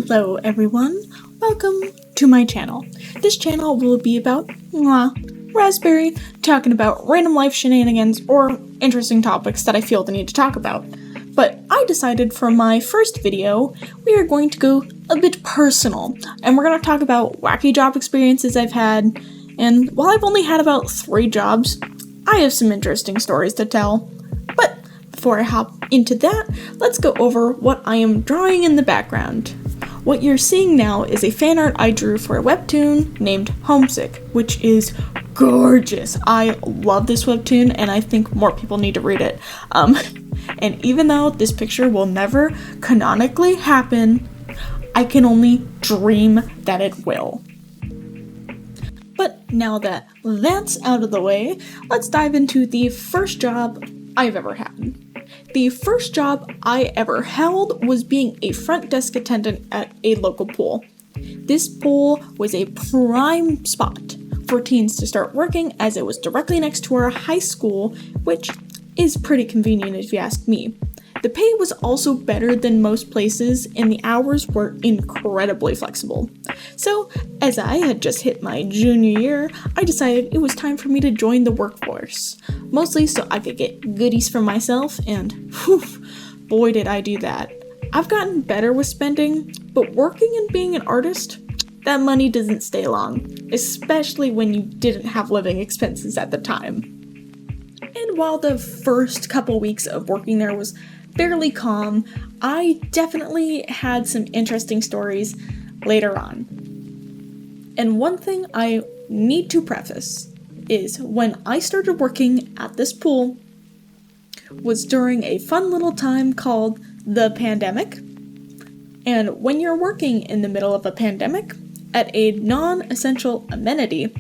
Hello everyone, welcome to my channel. This channel will be about Raspberry talking about random life shenanigans or interesting topics that I feel the need to talk about. But I decided for my first video, we are going to go a bit personal, and we're going to talk about wacky job experiences I've had, and while I've only had about 3 jobs, I have some interesting stories to tell. But before I hop into that, let's go over what I am drawing in the background. What you're seeing now is a fan art I drew for a webtoon named Homesick, which is gorgeous. I love this webtoon and I think more people need to read it. And even though this picture will never canonically happen, I can only dream that it will. But now that that's out of the way, let's dive into the first job I've ever had. The first job I ever held was being a front desk attendant at a local pool. This pool was a prime spot for teens to start working as it was directly next to our high school, which is pretty convenient if you ask me. The pay was also better than most places and the hours were incredibly flexible. So, as I had just hit my junior year, I decided it was time for me to join the workforce. Mostly so I could get goodies for myself and whew, boy did I do that. I've gotten better with spending, but working and being an artist, that money doesn't stay long, especially when you didn't have living expenses at the time. And while the first couple weeks of working there was fairly calm, I definitely had some interesting stories later on. And one thing I need to preface is when I started working at this pool was during a fun little time called the pandemic. And when you're working in the middle of a pandemic at a non-essential amenity,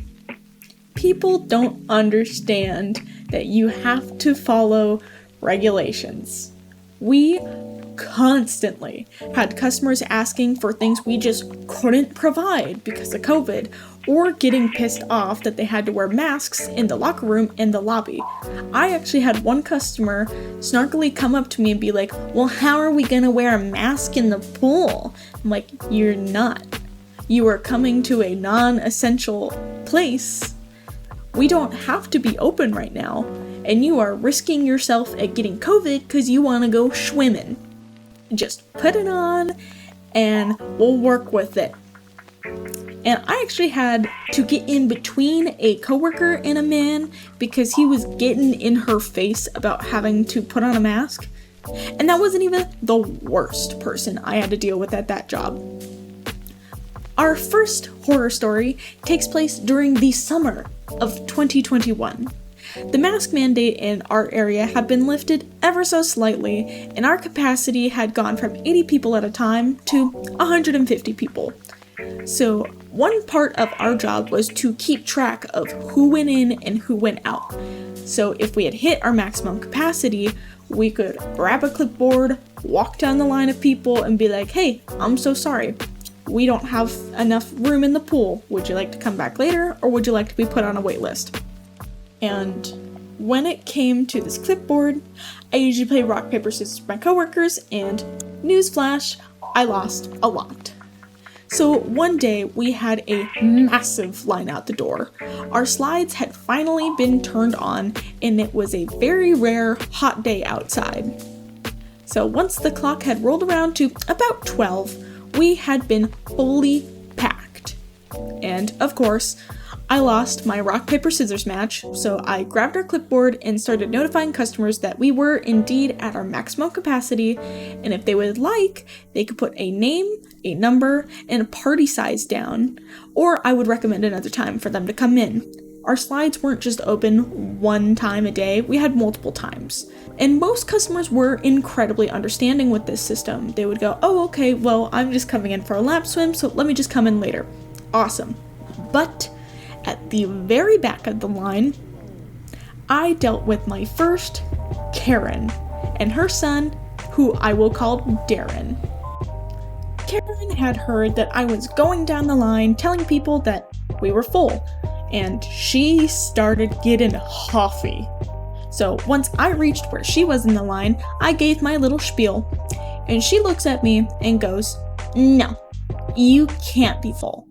people don't understand that you have to follow regulations. We constantly had customers asking for things we just couldn't provide because of COVID, or getting pissed off that they had to wear masks in the locker room and the lobby. I actually had one customer snarkily come up to me and be like, well, how are we gonna wear a mask in the pool? I'm like, you're not. You are coming to a non-essential place. We don't have to be open right now, and you are risking yourself at getting COVID because you want to go swimming. Just put it on, and we'll work with it. And I actually had to get in between a coworker and a man because he was getting in her face about having to put on a mask. And that wasn't even the worst person I had to deal with at that job. Our first horror story takes place during the summer of 2021. The mask mandate in our area had been lifted ever so slightly, and our capacity had gone from 80 people at a time to 150 people. So one part of our job was to keep track of who went in and who went out. So if we had hit our maximum capacity, we could grab a clipboard, walk down the line of people, and be like, hey, I'm so sorry. We don't have enough room in the pool. Would you like to come back later, or would you like to be put on a wait list? And when it came to this clipboard, I usually play rock, paper, scissors with my coworkers, and newsflash, I lost a lot. So one day we had a massive line out the door. Our slides had finally been turned on, and it was a very rare hot day outside. So once the clock had rolled around to about 12, we had been fully packed. And of course, I lost my rock, paper, scissors match, so I grabbed our clipboard and started notifying customers that we were indeed at our maximum capacity, and if they would like, they could put a name, a number, and a party size down, or I would recommend another time for them to come in. Our slides weren't just open one time a day, we had multiple times. And most customers were incredibly understanding with this system. They would go, oh, okay, well, I'm just coming in for a lap swim, so let me just come in later. Awesome. But at the very back of the line, I dealt with my first Karen and her son, who I will call Darren. Karen had heard that I was going down the line telling people that we were full, and she started getting huffy. So once I reached where she was in the line, I gave my little spiel, and she looks at me and goes, "No, You can't be full.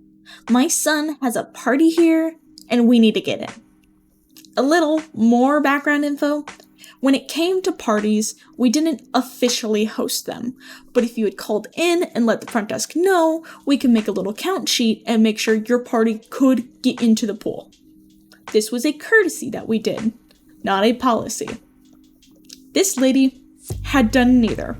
My son has a party here, and we need to get in. A little more background info. When it came to parties, we didn't officially host them, but if you had called in and let the front desk know, we could make a little count sheet and make sure your party could get into the pool. This was a courtesy that we did, not a policy. This lady had done neither.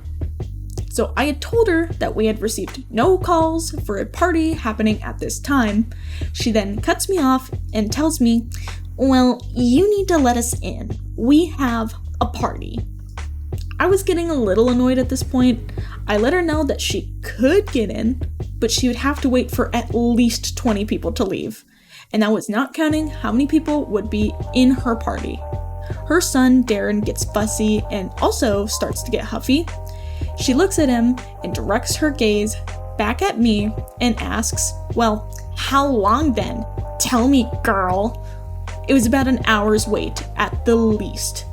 So I had told her that we had received no calls for a party happening at this time. She then cuts me off and tells me, well, you need to let us in. We have a party. I was getting a little annoyed at this point. I let her know that she could get in, but she would have to wait for at least 20 people to leave. And that was not counting how many people would be in her party. Her son, Darren, gets fussy and also starts to get huffy. She looks at him and directs her gaze back at me and asks, well, how long then? Tell me, girl. It was about an hour's wait at the least.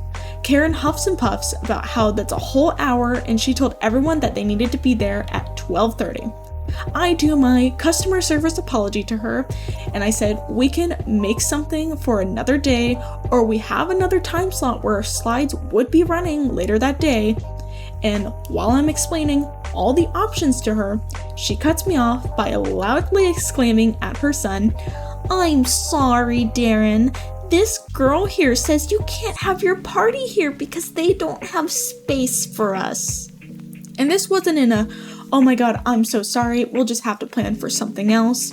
Karen huffs and puffs about how that's a whole hour, and she told everyone that they needed to be there at 12:30. I do my customer service apology to her, and I said we can make something for another day, or we have another time slot where slides would be running later that day. And while I'm explaining all the options to her, she cuts me off by loudly exclaiming at her son, I'm sorry, Darren. This girl here says you can't have your party here because they don't have space for us. And this wasn't in a, oh my god, I'm so sorry, we'll just have to plan for something else.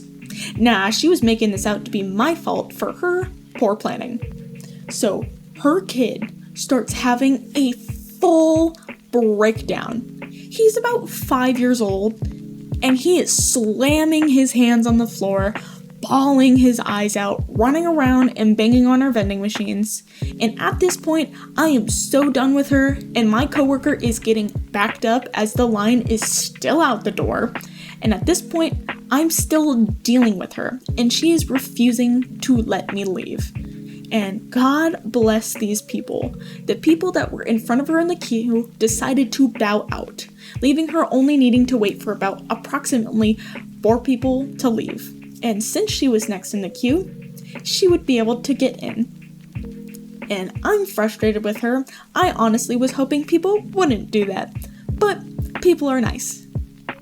Nah, she was making this out to be my fault for her poor planning. So her kid starts having a full breakdown. He's about 5 years old, and he is slamming his hands on the floor, bawling his eyes out, running around and banging on our vending machines. And at this point, I am so done with her, and my coworker is getting backed up as the line is still out the door. And at this point, I'm still dealing with her, and she is refusing to let me leave. And God bless these people. The people that were in front of her in the queue decided to bow out, leaving her only needing to wait for about approximately 4 people to leave. And since she was next in the queue, she would be able to get in. And I'm frustrated with her. I honestly was hoping people wouldn't do that. But people are nice.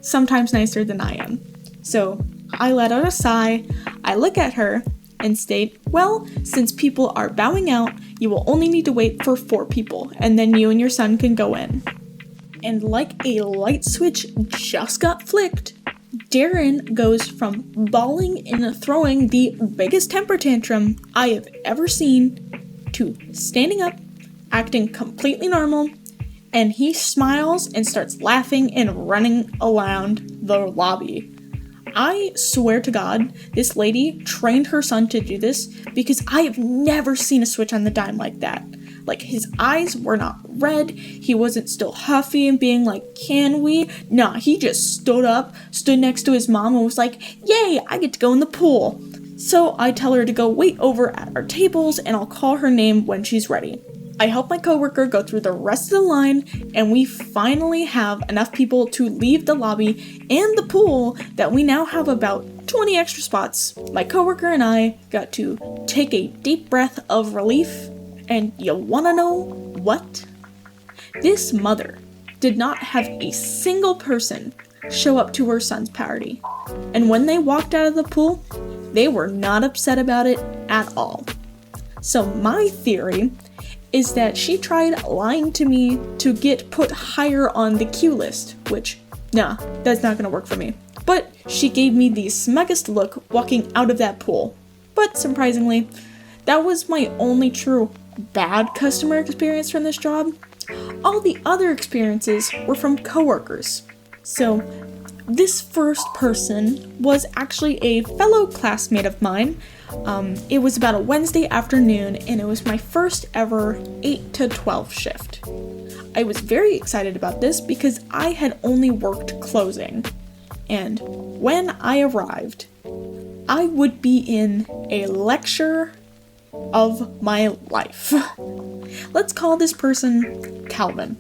Sometimes nicer than I am. So I let out a sigh, I look at her, and state, well, since people are bowing out, you will only need to wait for 4 people, and then you and your son can go in. And like a light switch just got flicked, Darren goes from bawling and throwing the biggest temper tantrum I have ever seen to standing up, acting completely normal, and he smiles and starts laughing and running around the lobby. I swear to God, this lady trained her son to do this because I have never seen a switch on the dime like that. Like, his eyes were not red, he wasn't still huffy and being like, can we? Nah, he just stood up, stood next to his mom and was like, yay, I get to go in the pool. So I tell her to go wait over at our tables and I'll call her name when she's ready. I help my coworker go through the rest of the line, and we finally have enough people to leave the lobby and the pool that we now have about 20 extra spots. My coworker and I got to take a deep breath of relief, and you wanna know what? This mother did not have a single person show up to her son's party, and when they walked out of the pool, they were not upset about it at all. So my theory is that she tried lying to me to get put higher on the queue list, which, nah, that's not gonna work for me. But she gave me the smuggest look walking out of that pool. But surprisingly, that was my only true bad customer experience from this job. All the other experiences were from coworkers. So this first person was actually a fellow classmate of mine. It was about a Wednesday afternoon, and it was my first ever 8 to 12 shift. I was very excited about this because I had only worked closing, and when I arrived, I would be in a lecture of my life. Let's call this person Calvin.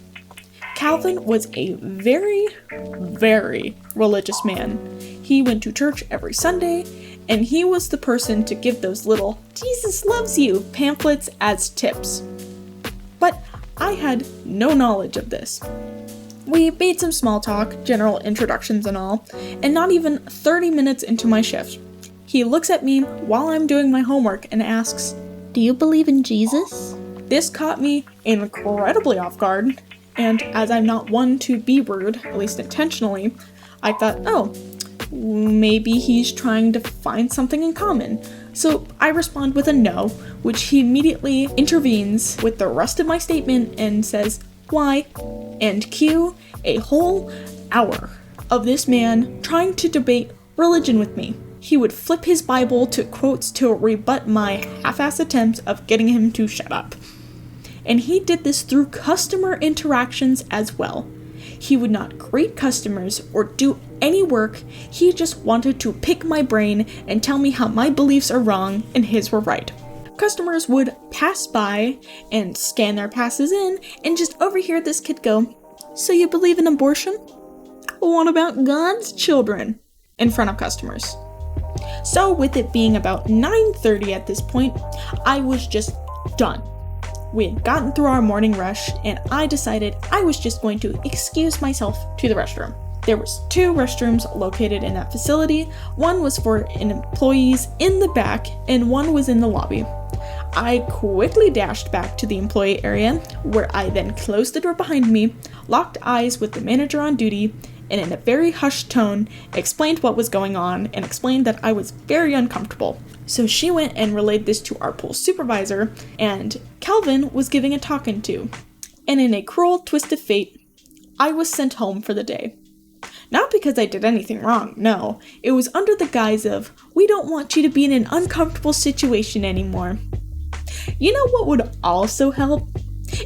Calvin was a very, very religious man. He went to church every Sunday, and he was the person to give those little "Jesus loves you" pamphlets as tips. But I had no knowledge of this. We made some small talk, general introductions and all, and not even 30 minutes into my shift, he looks at me while I'm doing my homework and asks, "Do you believe in Jesus?" This caught me incredibly off guard, and as I'm not one to be rude, at least intentionally, I thought, oh, maybe he's trying to find something in common. So I respond with a no, which he immediately intervenes with the rest of my statement and says, "Why?" And cue a whole hour of this man trying to debate religion with me. He would flip his Bible to quotes to rebut my half-ass attempt of getting him to shut up. And he did this through customer interactions as well. He would not greet customers or do any work. He just wanted to pick my brain and tell me how my beliefs are wrong and his were right. Customers would pass by and scan their passes in and just overhear this kid go, "So you believe in abortion? What about God's children?" in front of customers. So with it being about 9:30 at this point, I was just done. We had gotten through our morning rush, and I decided I was just going to excuse myself to the restroom. There was 2 restrooms located in that facility. One was for employees in the back, and one was in the lobby. I quickly dashed back to the employee area, where I then closed the door behind me, locked eyes with the manager on duty, and in a very hushed tone, explained what was going on and explained that I was very uncomfortable. So she went and relayed this to our pool supervisor, and Calvin was giving a talking to. And in a cruel twist of fate, I was sent home for the day. Not because I did anything wrong, no. It was under the guise of, "We don't want you to be in an uncomfortable situation anymore." You know what would also help?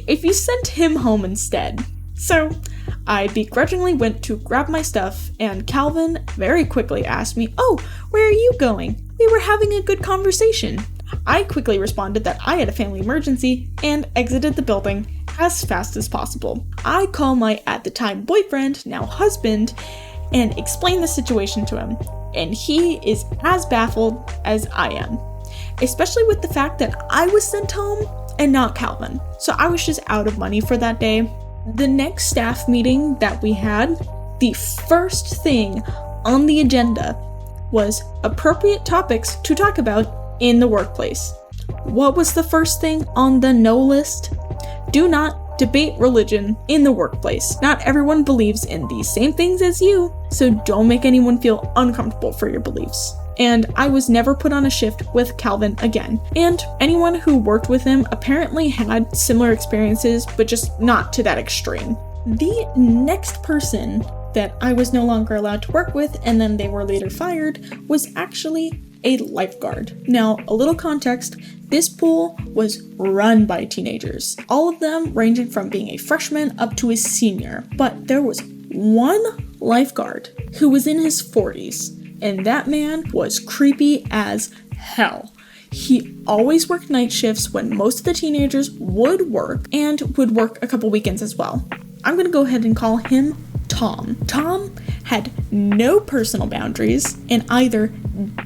If you sent him home instead. So, I begrudgingly went to grab my stuff, and Calvin very quickly asked me, "Oh, where are you going? We were having a good conversation." I quickly responded that I had a family emergency and exited the building as fast as possible. I call my at the time boyfriend, now husband, and explain the situation to him, and he is as baffled as I am, especially with the fact that I was sent home and not Calvin. So I was just out of money for that day. The next staff meeting that we had, the first thing on the agenda was appropriate topics to talk about in the workplace. What was the first thing on the no list? Do not debate religion in the workplace. Not everyone believes in the same things as you, so don't make anyone feel uncomfortable for your beliefs. And I was never put on a shift with Calvin again. And anyone who worked with him apparently had similar experiences, but just not to that extreme. The next person that I was no longer allowed to work with, and then they were later fired, was actually a lifeguard. Now, a little context, this pool was run by teenagers, all of them ranging from being a freshman up to a senior. But there was one lifeguard who was in his 40s. And that man was creepy as hell. He always worked night shifts when most of the teenagers would work, and would work a couple weekends as well. I'm gonna go ahead and call him Tom. Tom had no personal boundaries and either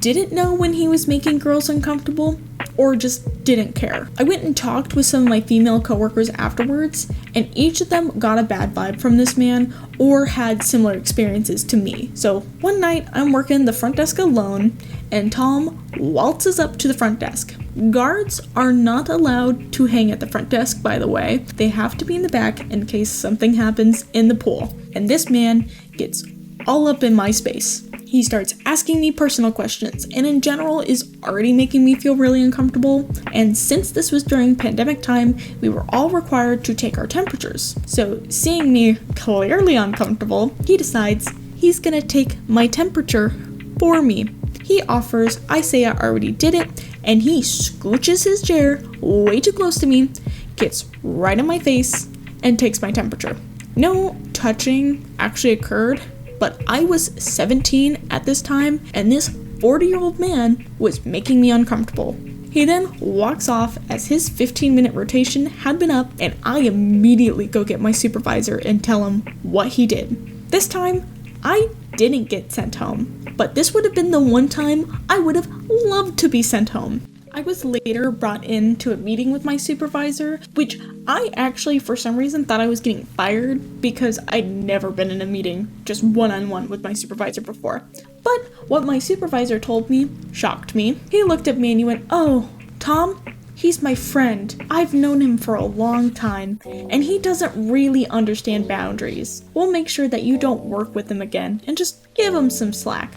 didn't know when he was making girls uncomfortable or just didn't care. I went and talked with some of my female coworkers afterwards, and each of them got a bad vibe from this man or had similar experiences to me. So one night I'm working the front desk alone, and Tom waltzes up to the front desk. Guards are not allowed to hang at the front desk, by the way. They have to be in the back in case something happens in the pool. And this man gets all up in my space. He starts asking me personal questions, and in general is already making me feel really uncomfortable. And since this was during pandemic time, we were all required to take our temperatures. So seeing me clearly uncomfortable, he decides he's gonna take my temperature for me. He offers, I say I already did it, and he scooches his chair way too close to me, gets right in my face, and takes my temperature. No touching actually occurred, but I was 17 at this time, and this 40-year-old man was making me uncomfortable. He then walks off as his 15-minute rotation had been up, and I immediately go get my supervisor and tell him what he did. This time, I didn't get sent home. But this would have been the one time I would have loved to be sent home. I was later brought in to a meeting with my supervisor, which I actually, for some reason, thought I was getting fired because I'd never been in a meeting just one-on-one with my supervisor before. But what my supervisor told me shocked me. He looked at me and he went, "Oh, Tom, he's my friend. I've known him for a long time, and he doesn't really understand boundaries. We'll make sure that you don't work with him again and just give him some slack."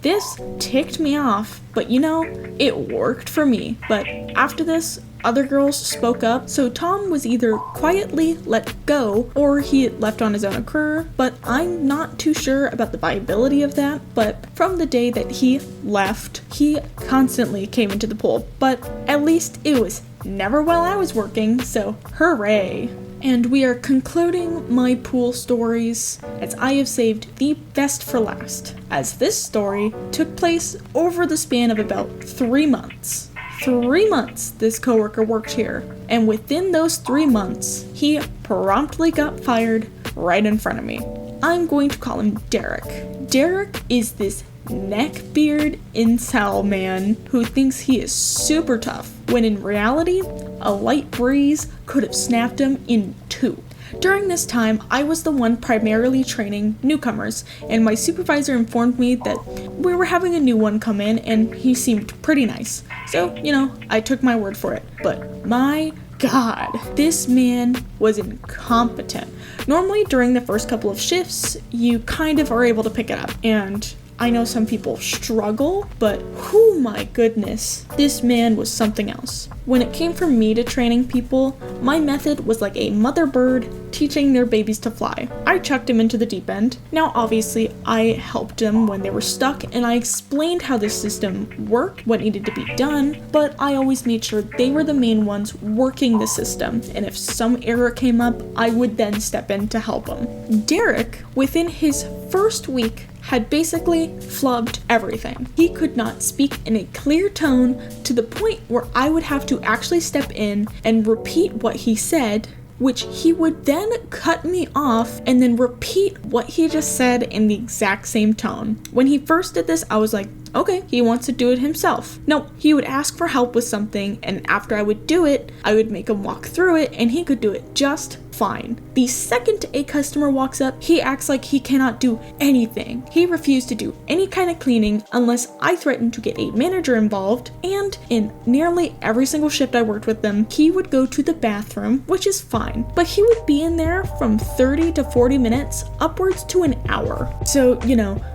This ticked me off, but it worked for me. But after this, other girls spoke up, so Tom was either quietly let go or he left on his own accord, but I'm not too sure about the viability of that. But from the day that he left, he constantly came into the pool, but at least it was never while I was working, so hooray. And we are concluding my pool stories, as I have saved the best for last, as this story took place over the span of about 3 months. 3 months this coworker worked here, and within those 3 months, he promptly got fired right in front of me. I'm going to call him Derek. Derek is this neckbeard incel man who thinks he is super tough, when in reality, a light breeze could have snapped him in two. During this time, I was the one primarily training newcomers, and my supervisor informed me that we were having a new one come in and he seemed pretty nice. So, I took my word for it. But my God, this man was incompetent. Normally during the first couple of shifts, you kind of are able to pick it up, and I know some people struggle, but oh my goodness, this man was something else. When it came for me to training people, my method was like a mother bird teaching their babies to fly. I chucked them into the deep end. Now obviously I helped them when they were stuck and I explained how the system worked, what needed to be done, but I always made sure they were the main ones working the system, and if some error came up, I would then step in to help them. Derek, within his first week, had basically flubbed everything. He could not speak in a clear tone to the point where I would have to actually step in and repeat what he said, which he would then cut me off and then repeat what he just said in the exact same tone. When he first did this, I was like, okay, he wants to do it himself. No, he would ask for help with something, and after I would do it, I would make him walk through it, and he could do it just fine. The second a customer walks up, he acts like he cannot do anything. He refused to do any kind of cleaning unless I threatened to get a manager involved, and in nearly every single shift I worked with them, he would go to the bathroom, which is fine, but he would be in there from 30 to 40 minutes, upwards to an hour. So,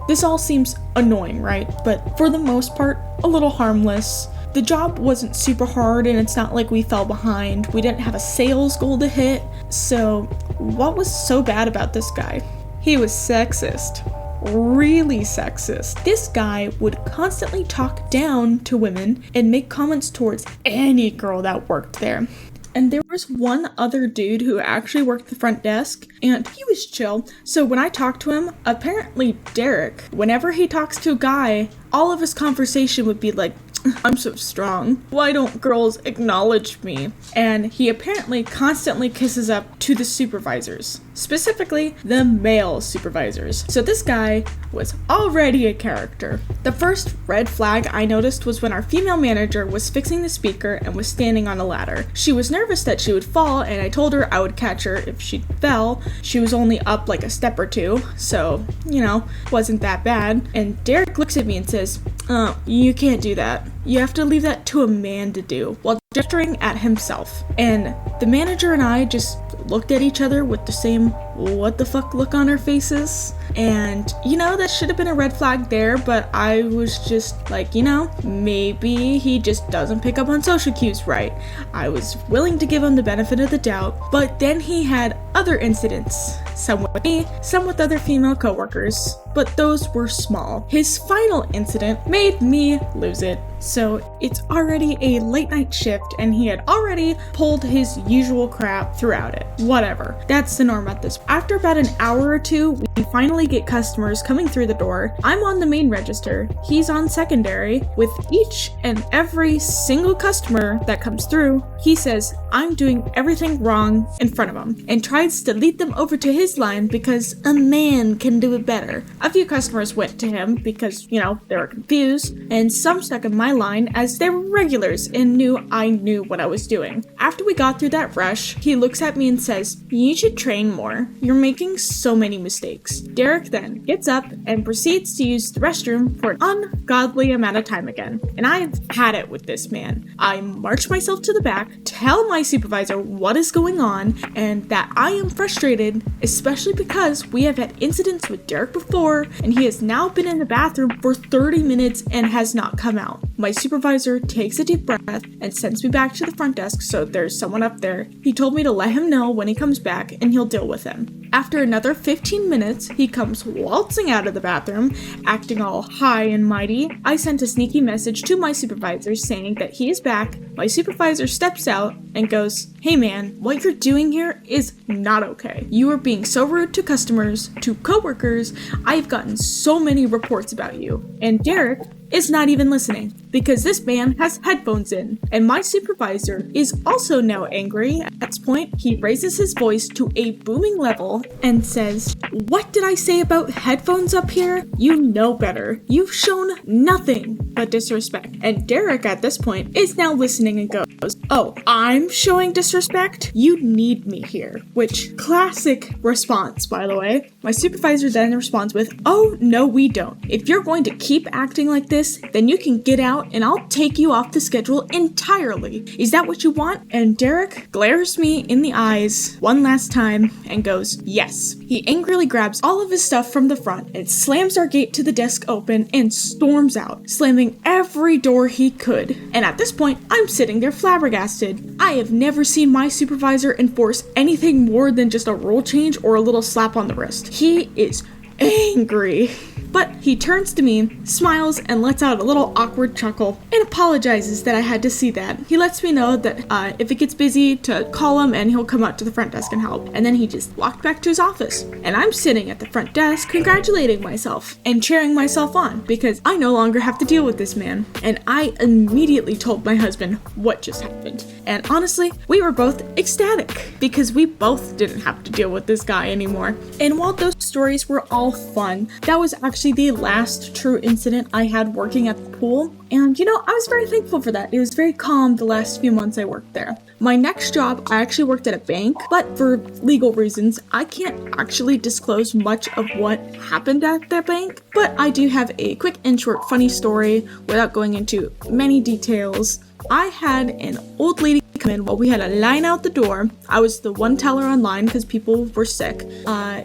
this all seems annoying, right? But for the most part, a little harmless. The job wasn't super hard, and it's not like we fell behind. We didn't have a sales goal to hit. So what was so bad about this guy? He was sexist. Really sexist. This guy would constantly talk down to women and make comments towards any girl that worked there. And there was one other dude who actually worked the front desk, and he was chill. So when I talked to him, apparently Derek, whenever he talks to a guy, all of his conversation would be like, "I'm so strong. Why don't girls acknowledge me?" And he apparently constantly kisses up to the supervisors, specifically the male supervisors. So this guy was already a character. The first red flag I noticed was when our female manager was fixing the speaker and was standing on a ladder. She was nervous that she would fall, and I told her I would catch her if she fell. She was only up like a step or two, so, wasn't that bad. And Derek looks at me and says, "Oh, you can't do that. You have to leave that to a man to do," while gesturing at himself. And the manager and I just looked at each other with the same what the fuck look on our faces. And, that should have been a red flag there, but I was just like, maybe he just doesn't pick up on social cues right. I was willing to give him the benefit of the doubt, but then he had other incidents. Some with me, some with other female coworkers, but those were small. His final incident made me lose it. So it's already a late night shift, and he had already pulled his usual crap throughout it. Whatever. That's the norm at this. After about an hour or two, we finally finally get customers coming through the door. I'm on the main register, he's on secondary. With each and every single customer that comes through, he says I'm doing everything wrong in front of him and tries to lead them over to his line because a man can do it better. A few customers went to him because, they were confused, and some stuck in my line as they were regulars and knew I knew what I was doing. After we got through that rush, he looks at me and says, "You should train more. You're making so many mistakes." Derek then gets up and proceeds to use the restroom for an ungodly amount of time again. And I've had it with this man. I march myself to the back, tell my supervisor what is going on, and that I am frustrated, especially because we have had incidents with Derek before, and he has now been in the bathroom for 30 minutes and has not come out. My supervisor takes a deep breath and sends me back to the front desk so there's someone up there. He told me to let him know when he comes back and he'll deal with him. After another 15 minutes, he comes waltzing out of the bathroom, acting all high and mighty. I sent a sneaky message to my supervisor saying that he is back. My supervisor steps out and goes, "Hey man, what you're doing here is not okay. You are being so rude to customers, to coworkers. I've gotten so many reports about you." And Derek is not even listening because this man has headphones in, and my supervisor is also now angry. At this point, he raises his voice to a booming level and says, "What did I say about headphones up here? You know better. You've shown nothing but disrespect." And Derek at this point is now listening and goes, "Oh, I'm showing disrespect? You need me here." Which, classic response, by the way. My supervisor then responds with, "Oh, no, we don't. If you're going to keep acting like this, then you can get out and I'll take you off the schedule entirely. Is that what you want?" And Derek glares me in the eyes one last time and goes, "Yes." He angrily grabs all of his stuff from the front and slams our gate to the desk open and storms out, slamming every door he could. And at this point, I'm sitting there flabbergasted. I have never seen my supervisor enforce anything more than just a rule change or a little slap on the wrist. He is angry. But he turns to me, smiles, and lets out a little awkward chuckle, and apologizes that I had to see that. He lets me know that if it gets busy, to call him and he'll come out to the front desk and help. And then he just walked back to his office. And I'm sitting at the front desk, congratulating myself and cheering myself on, because I no longer have to deal with this man. And I immediately told my husband what just happened. And honestly, we were both ecstatic, because we both didn't have to deal with this guy anymore. And while those stories were all fun, that was actually the last true incident I had working at the pool. And I was very thankful for that. It was very calm the last few months I worked there. My next job, I actually worked at a bank, but for legal reasons, I can't actually disclose much of what happened at the bank. But I do have a quick and short funny story without going into many details. I had an old lady come in while we had a line out the door. I was the one teller online because people were sick.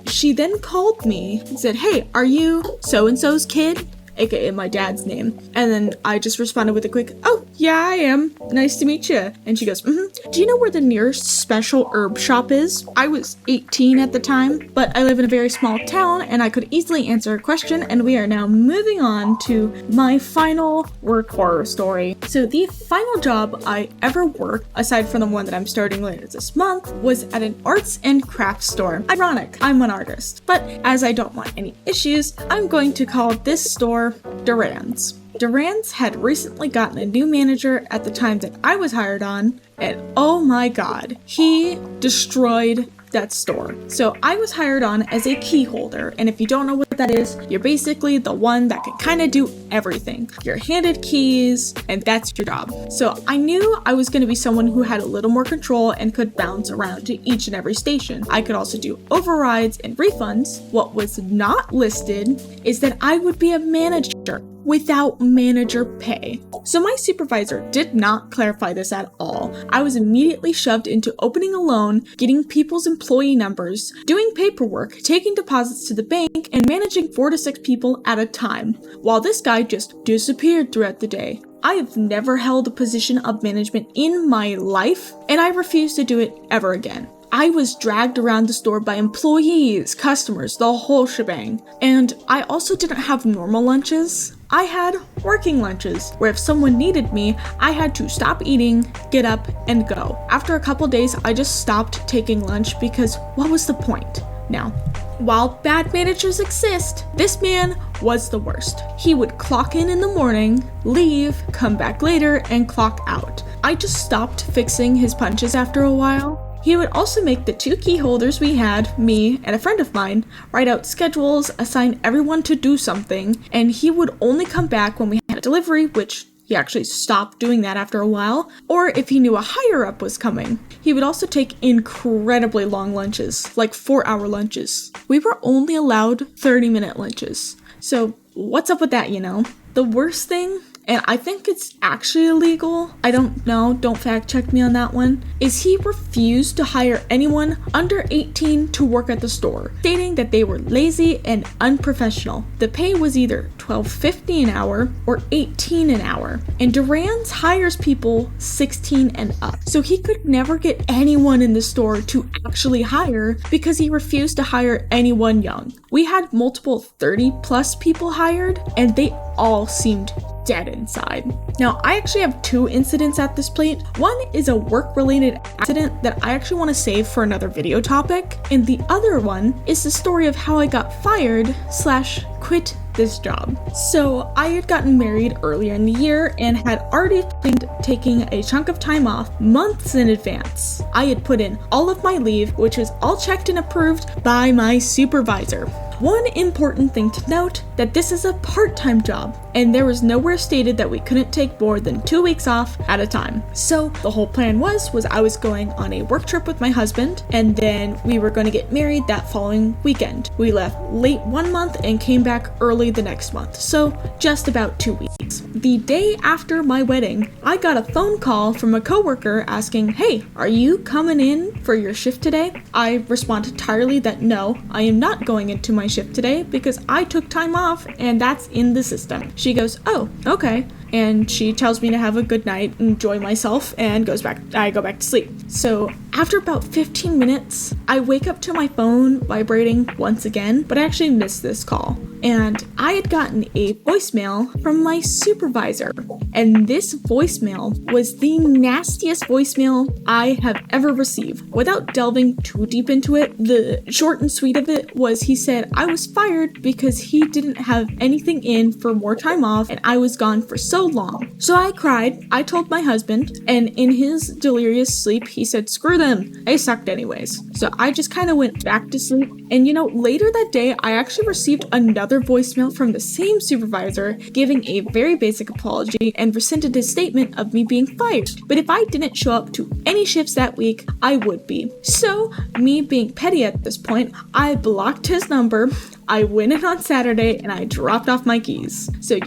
She then called me and said, "Hey, are you so-and-so's kid?" aka my dad's name. And then I just responded with a quick, "Oh, yeah, I am. Nice to meet you." And she goes, "Do you know where the nearest special herb shop is?" I was 18 at the time, but I live in a very small town and I could easily answer her question. And we are now moving on to my final work horror story. So the final job I ever worked, aside from the one that I'm starting later this month, was at an arts and crafts store. Ironic, I'm an artist. But as I don't want any issues, I'm going to call this store Duran's. Duran's had recently gotten a new manager at the time that I was hired on, and oh my god, he destroyed that store. So I was hired on as a key holder, and if you don't know what that is, you're basically the one that can kind of do everything. You're handed keys, and that's your job. So I knew I was going to be someone who had a little more control and could bounce around to each and every station. I could also do overrides and refunds. What was not listed is that I would be a manager without manager pay. So my supervisor did not clarify this at all. I was immediately shoved into opening a loan, getting people's employee numbers, doing paperwork, taking deposits to the bank, and managing 4 to 6 people at a time, while this guy just disappeared throughout the day. I have never held a position of management in my life, and I refuse to do it ever again. I was dragged around the store by employees, customers, the whole shebang. And I also didn't have normal lunches. I had working lunches, where if someone needed me, I had to stop eating, get up, and go. After a couple days, I just stopped taking lunch because what was the point? Now, While bad managers exist, this man was the worst. He would clock in the morning, leave, come back later, and clock out. I just stopped fixing his punches after a while. He would also make the 2 key holders we had, me and a friend of mine, write out schedules, assign everyone to do something, and he would only come back when we had a delivery, which he actually stopped doing that after a while, or if he knew a higher up was coming. He would also take incredibly long lunches, like 4-hour lunches. We were only allowed 30-minute lunches. So what's up with that, you know? The worst thing, and I think it's actually illegal, I don't know, don't fact check me on that one, is he refused to hire anyone under 18 to work at the store, stating that they were lazy and unprofessional. The pay was either $12.50 an hour or $18 an hour, and Duran's hires people 16 and up, so he could never get anyone in the store to actually hire because he refused to hire anyone young. We had multiple 30+ people hired, and they all seemed dead inside. Now, I actually have 2 incidents at this plate. One is a work-related accident that I actually want to save for another video topic, and the other one is the story of how I got fired / quit this job. So I had gotten married earlier in the year and had already planned taking a chunk of time off months in advance. I had put in all of my leave, which was all checked and approved by my supervisor. One important thing to note, that this is a part-time job, and there was nowhere stated that we couldn't take more than 2 weeks off at a time. So the whole plan was I was going on a work trip with my husband, and then we were going to get married that following weekend. We left late one month and came back early the next month, so just about 2 weeks. The day after my wedding, I got a phone call from a coworker asking, "Hey, are you coming in for your shift today?" I responded entirely that no, I am not going into my shift today because I took time off and that's in the system. She goes, "Oh, okay." And she tells me to have a good night, enjoy myself, and I go back to sleep. So after about 15 minutes, I wake up to my phone vibrating once again, but I actually missed this call. And I had gotten a voicemail from my supervisor. And this voicemail was the nastiest voicemail I have ever received. Without delving too deep into it, the short and sweet of it was he said I was fired because he didn't have anything in for more time off and I was gone for so long. So I cried, I told my husband, and in his delirious sleep, he said, "Screw them, they sucked anyways." So I just kind of went back to sleep. And later that day, I actually received another voicemail from the same supervisor giving a very basic apology and rescinded his statement of me being fired. But if I didn't show up to any shifts that week, I would be. So me being petty at this point, I blocked his number. I went in on Saturday and I dropped off my keys. So,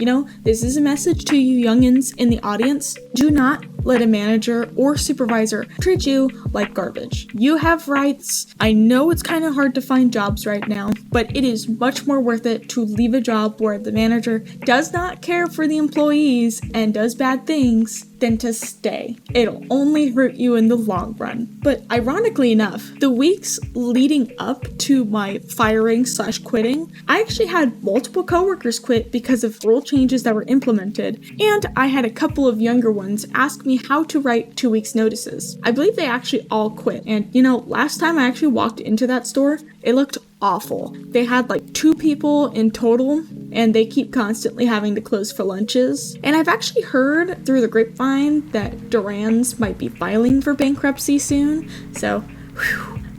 this is a message to you youngins in the audience. Do not let a manager or supervisor treat you like garbage. You have rights. I know it's kind of hard to find jobs right now, but it is much more worth it to leave a job where the manager does not care for the employees and does bad things than to stay. It'll only hurt you in the long run. But ironically enough, the weeks leading up to my firing / quitting, I actually had multiple coworkers quit because of rule changes that were implemented, and I had a couple of younger ones ask me how to write 2 weeks notices. I believe they actually all quit, and last time I actually walked into that store, it looked awful. They had like 2 people in total, and they keep constantly having to close for lunches. And I've actually heard through the grapevine that Duran's might be filing for bankruptcy soon, so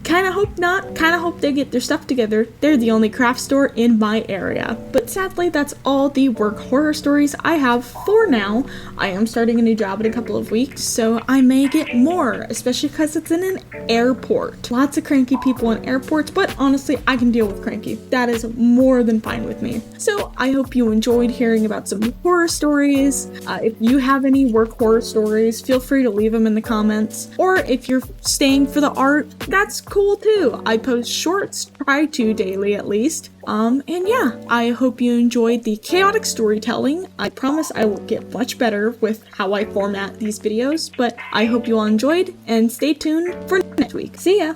kind of hope not, kind of hope they get their stuff together. They're the only craft store in my area. But sadly, that's all the work horror stories I have for now. I am starting a new job in a couple of weeks, so I may get more, especially because it's in an airport. Lots of cranky people in airports, but honestly, I can deal with cranky. That is more than fine with me. So I hope you enjoyed hearing about some horror stories. If you have any work horror stories, feel free to leave them in the comments. Or if you're staying for the art, that's cool too. I post shorts, try to daily at least. And yeah, I hope you enjoyed the chaotic storytelling. I promise I will get much better with how I format these videos, but I hope you all enjoyed, and stay tuned for next week. See ya!